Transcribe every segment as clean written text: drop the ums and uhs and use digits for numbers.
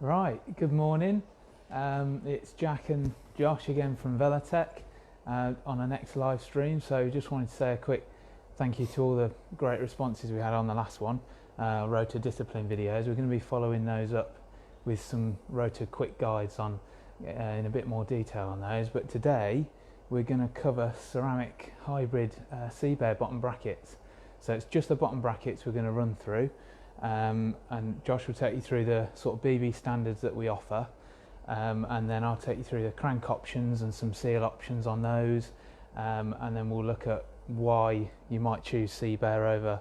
Right, good morning. It's Jack and Josh again from Velatech on our next live stream. So just wanted to say a quick thank you to all the great responses we had on the last one, Rotor Discipline videos. We're going to be following those up with some Rotor quick guides on in a bit more detail on those. But today we're going to cover ceramic hybrid Seabear bottom brackets. So it's just the bottom brackets we're going to run through. And Josh will take you through the sort of BB standards that we offer, and then I'll take you through the crank options and some seal options on those, and then we'll look at why you might choose Seabear over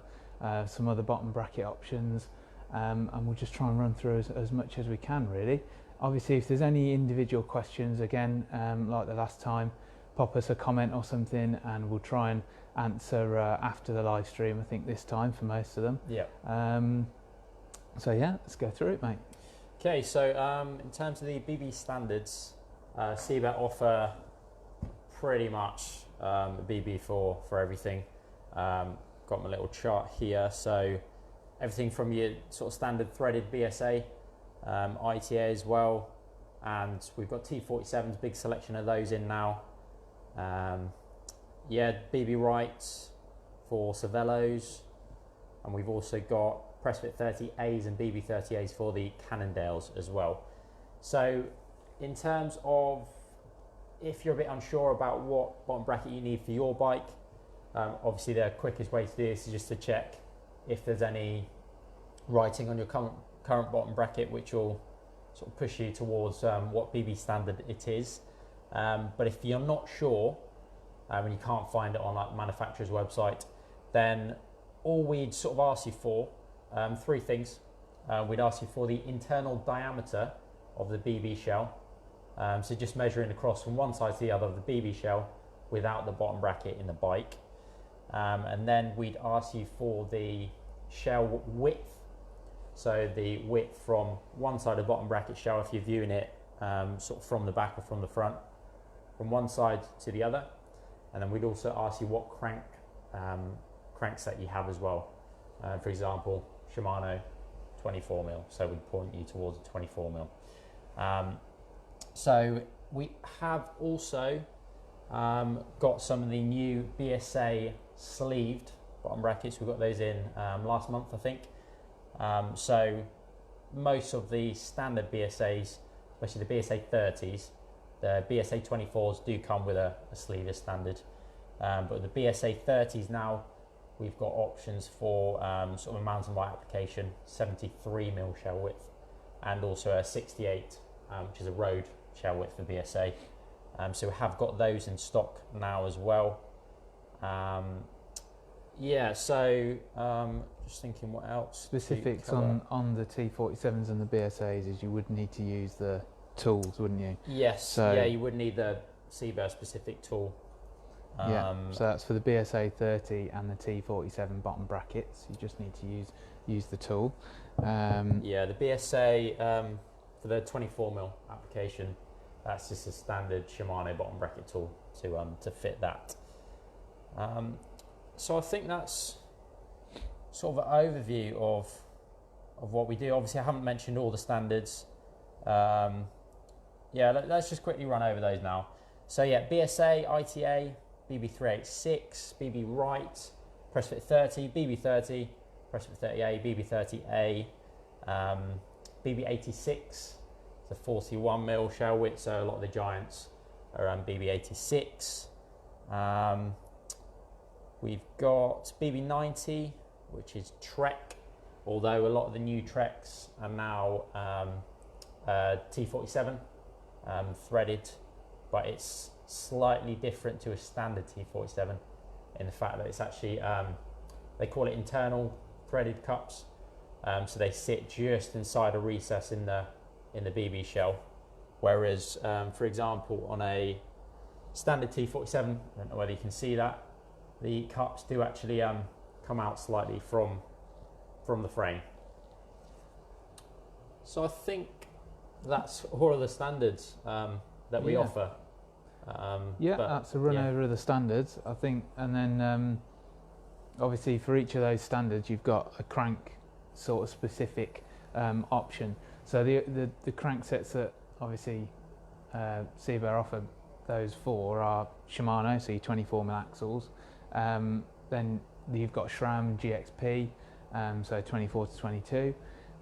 some other bottom bracket options, and we'll just try and run through as much as we can really. Obviously if there's any individual questions, again like the last time, pop us a comment or something and we'll try and answer after the live stream, I think this time for most of them. Yeah. So yeah, let's go through it, mate. Okay, so in terms of the BB standards, Seabear offer pretty much a BB for everything. Got my little chart here, so everything from your sort of standard threaded BSA, ITA as well, and we've got T47s, big selection of those in now. Yeah, BB Wrights for Cervelos, and we've also got Pressfit 30As and BB 30As for the Cannondales as well. So in terms of if you're a bit unsure about what bottom bracket you need for your bike, obviously the quickest way to do this is just to check if there's any writing on your current bottom bracket which will sort of push you towards what BB standard it is. But if you're not sure and you can't find it on like the manufacturer's website, then all we'd sort of ask you for, three things. We'd ask you for the internal diameter of the BB shell, so just measuring across from one side to the other of the BB shell without the bottom bracket in the bike. And then we'd ask you for the shell width, so the width from one side of the bottom bracket shell if you're viewing it sort of from the back or from the front, from one side to the other. And then we'd also ask you what crankset you have as well. For example, Shimano 24mm, so we'd point you towards a 24mm. So we have also got some of the new BSA sleeved bottom brackets. We got those in last month, I think. So most of the standard BSAs, especially the BSA 30s, the BSA 24s do come with a sleeve as standard, but the BSA 30s now, we've got options for sort of a mountain bike application, 73mm shell width, and also a 68, which is a road shell width for BSA. So we have got those in stock now as well. Yeah, so just thinking what else. Specifics on the T47s and the BSAs is you would need to use the tools, wouldn't you? Yes, so, yeah, you would need the Seabear specific tool. Yeah, so that's for the BSA 30 and the T47 bottom brackets. You just need to use the tool. Yeah, the BSA for the 24mm application, that's just a standard Shimano bottom bracket tool to fit that. So I think that's sort of an overview of what we do. Obviously, I haven't mentioned all the standards. Yeah, let's just quickly run over those now. So yeah, BSA, ITA, BB386, BB Wright, Pressfit 30, BB30, Pressfit 30A, BB30A, BB86, the 41mm shell width, so a lot of the giants are BB86. We've got BB90, which is Trek, although a lot of the new Treks are now T47 threaded, but it's slightly different to a standard T47 in the fact that it's actually they call it internal threaded cups, so they sit just inside a recess in the BB shell, whereas for example on a standard T47, I don't know whether you can see that, the cups do actually come out slightly from the frame. So I think that's all of the standards that we offer. That's a run over of the standards, I think, and then obviously for each of those standards you've got a crank sort of specific option. So the cranksets that obviously Seabear offer those for are Shimano, so your 24mm axles. Then you've got SRAM GXP, so 24 to 22.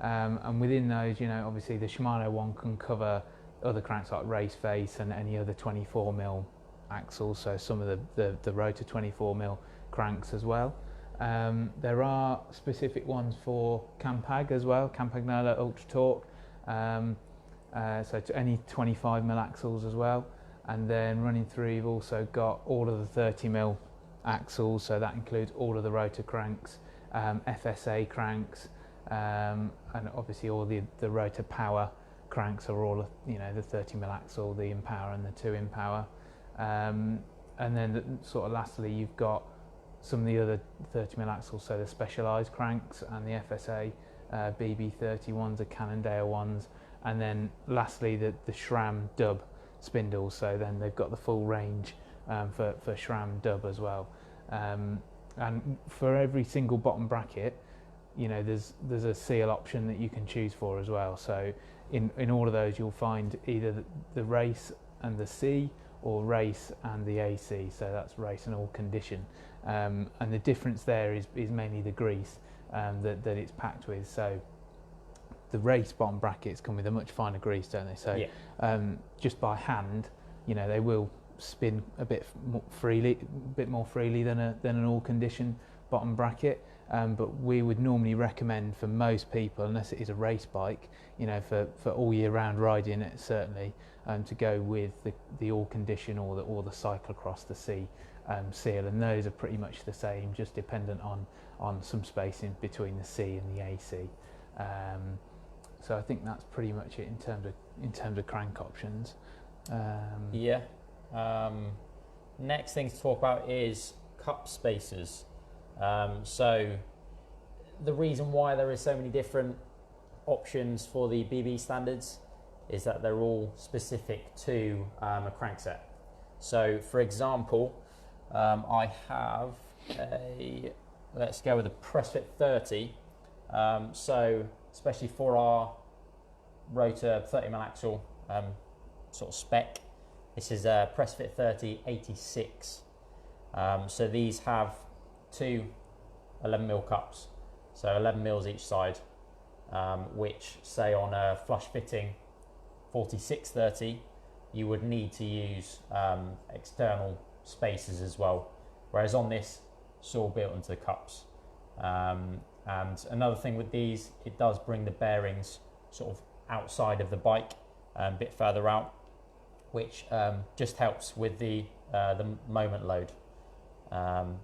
And within those, you know, obviously the Shimano one can cover other cranks like Race Face and any other 24mm axles, so some of the Rotor 24mm cranks as well. There are specific ones for Campag as well, Campagnolo Ultra Torque, so to any 25mm axles as well. And then running through, you've also got all of the 30mm axles, so that includes all of the rotor cranks, FSA cranks, and obviously all the rotor power cranks are all, you know, the 30mm axle, the Impower and the 2 Impower. And then sort of lastly, you've got some of the other 30mm axles, so the Specialized cranks and the FSA BB30 ones, the Cannondale ones, and then lastly the SRAM dub spindles, so then they've got the full range for SRAM dub as well. And for every single bottom bracket, you know, there's a seal option that you can choose for as well. So in all of those you'll find either the race and the C, or race and the AC, so that's race and all condition. And the difference there is mainly the grease that it's packed with. So the race bottom brackets come with a much finer grease, don't they? So just by hand, you know, they will spin a bit more freely than an all condition bottom bracket. But we would normally recommend for most people, unless it is a race bike, you know, for all year round riding it certainly, to go with the all condition or the cyclocross, the C seal, and those are pretty much the same, just dependent on some spacing between the C and the AC. So I think that's pretty much it in terms of crank options. Next thing to talk about is cup spacers. So the reason why there is so many different options for the BB standards is that they're all specific to a crankset. So for example, I have let's go with a Pressfit 30. So especially for our rotor 30mm axle sort of spec, this is a Pressfit 30 86. So these have two 11mm cups, so 11mm each side, which say on a flush fitting 4630 you would need to use external spacers as well, whereas on this it's all built into the cups. And another thing with these, it does bring the bearings sort of outside of the bike, a bit further out, which just helps with the moment load.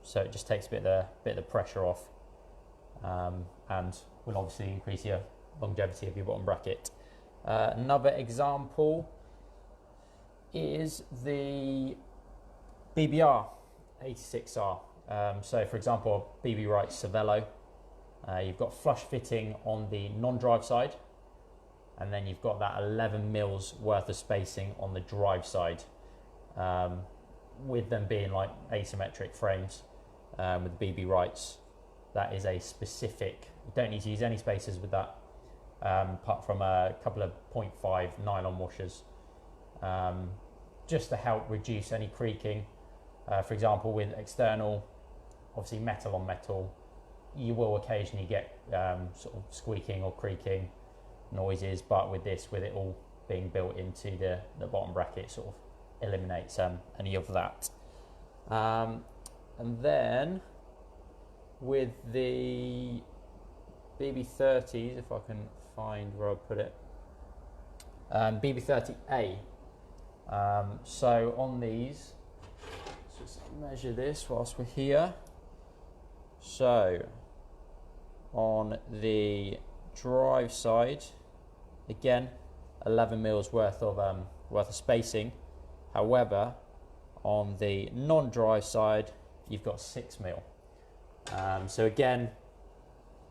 So it just takes a bit of the pressure off, and will obviously increase your longevity of your bottom bracket. Another example is the BBR 86R. So for example, BB Right Cervelo, you've got flush fitting on the non-drive side, and then you've got that 11mm worth of spacing on the drive side, with them being like asymmetric frames. With BB Rights, that is a specific, you don't need to use any spacers with that, apart from a couple of 0.5 nylon washers, just to help reduce any creaking. For example, with external, obviously metal on metal, you will occasionally get sort of squeaking or creaking noises, but with this, with it all being built into the bottom bracket, sort of eliminates any of that. And then with the BB30s, if I can find where I put it, BB30A. So on these, let's just measure this whilst we're here. So on the drive side, again, 11mm worth of spacing. However, on the non-drive side, you've got 6mm. So again,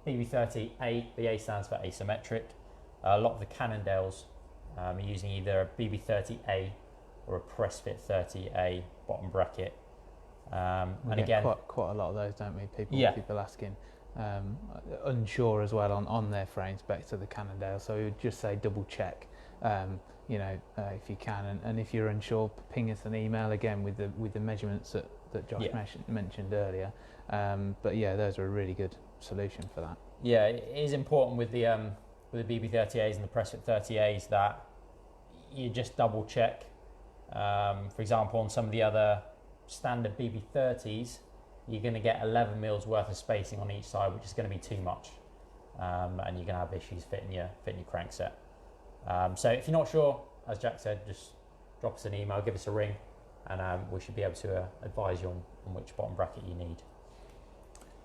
BB30A, the A stands for asymmetric. A lot of the Cannondales are using either a BB30A or a Pressfit 30A bottom bracket. And again, quite a lot of those, don't we? People asking. unsure as well on their frame specs of the Cannondale. So we would just say double check, if you can, and if you're unsure, ping us an email again with the measurements that Josh mentioned earlier. But yeah, those are a really good solution for that. Yeah, it is important with the BB30As and the Pressfit 30As that you just double check. For example, on some of the other standard BB30s, you're going to get 11 mils worth of spacing on each side, which is going to be too much, and you're going to have issues fitting your crankset. So if you're not sure, as Jack said, just drop us an email, give us a ring, and we should be able to advise you on which bottom bracket you need.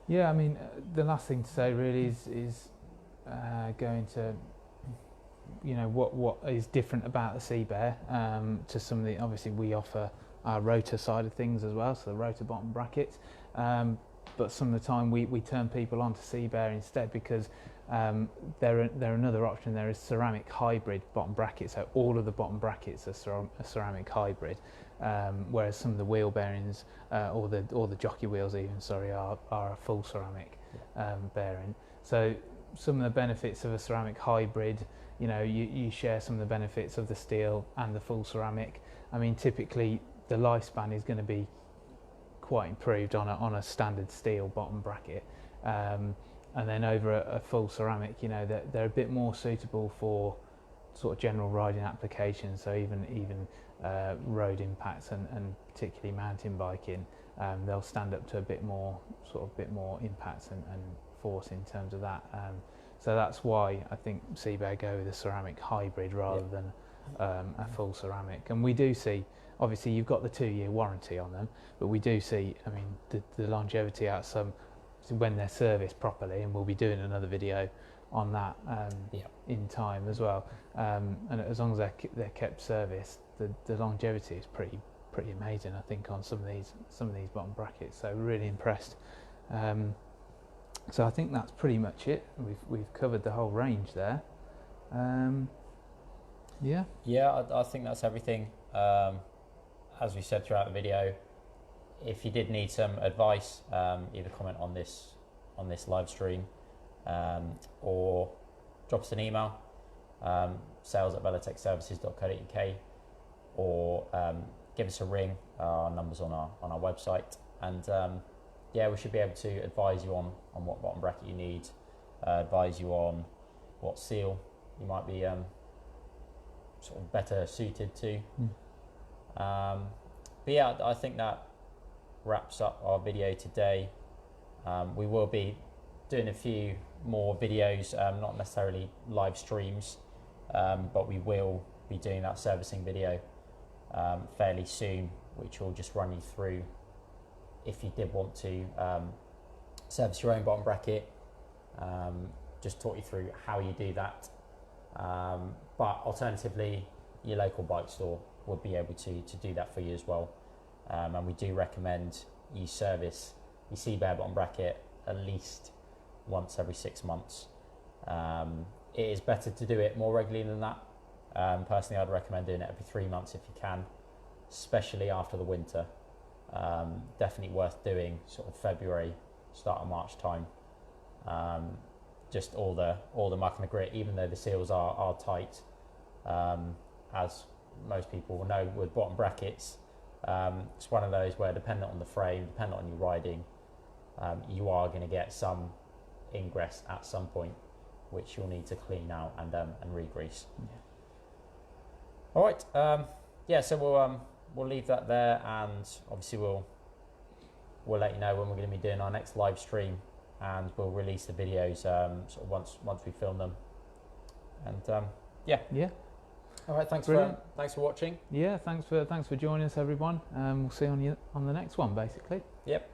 Yeah, I mean, the last thing to say really is going to, what is different about the Seabear to some of the, obviously we offer our rotor side of things as well, so the rotor bottom brackets, but some of the time we turn people on to Seabear instead because they're another option. There is ceramic hybrid bottom brackets, so all of the bottom brackets are ceramic hybrid, whereas some of the wheel bearings or the jockey wheels even, are a full ceramic bearing. So some of the benefits of a ceramic hybrid, you share some of the benefits of the steel and the full ceramic. I mean, typically the lifespan is going to be quite improved on a standard steel bottom bracket, and then over a full ceramic, they're a bit more suitable for sort of general riding applications. So even road impacts and particularly mountain biking, they'll stand up to a bit more impacts and force in terms of that. So that's why I think Seabear go with a ceramic hybrid rather than a full ceramic. And we do see, obviously you've got the 2-year warranty on them, but we do see, I mean, the longevity out some when they're serviced properly, and we'll be doing another video on that in time as well. And as long as they're kept serviced, the longevity is pretty amazing, I think, on some of these bottom brackets. So really impressed. So I think that's pretty much it. We've covered the whole range there. I think that's everything. As we said throughout the video, if you did need some advice, either comment on this live stream or drop us an email, sales@velotechservices.co.uk, or give us a ring. Our number's on our website, and we should be able to advise you on what bottom bracket you need, advise you on what seal you might be sort of better suited to. I think that wraps up our video today. We will be doing a few more videos, not necessarily live streams, but we will be doing that servicing video fairly soon, which will just run you through if you did want to service your own bottom bracket, just talk you through how you do that. But alternatively, your local bike store will be able to do that for you as well. And we do recommend you service your Seabear bottom bracket at least once every 6 months. It is better to do it more regularly than that. Personally, I'd recommend doing it every 3 months if you can, especially after the winter. Definitely worth doing sort of February, start of March time. Just all the muck and the grit, even though the seals are tight, as most people will know with bottom brackets. It's one of those where, dependent on the frame, dependent on your riding, you are going to get some ingress at some point, which you'll need to clean out and re-grease. All right, so we'll leave that there, and obviously we'll let you know when we're going to be doing our next live stream, and we'll release the videos sort of once we film them. And all right, thanks for watching. Yeah, thanks for joining us, everyone. We'll see you on the next one, basically. Yep.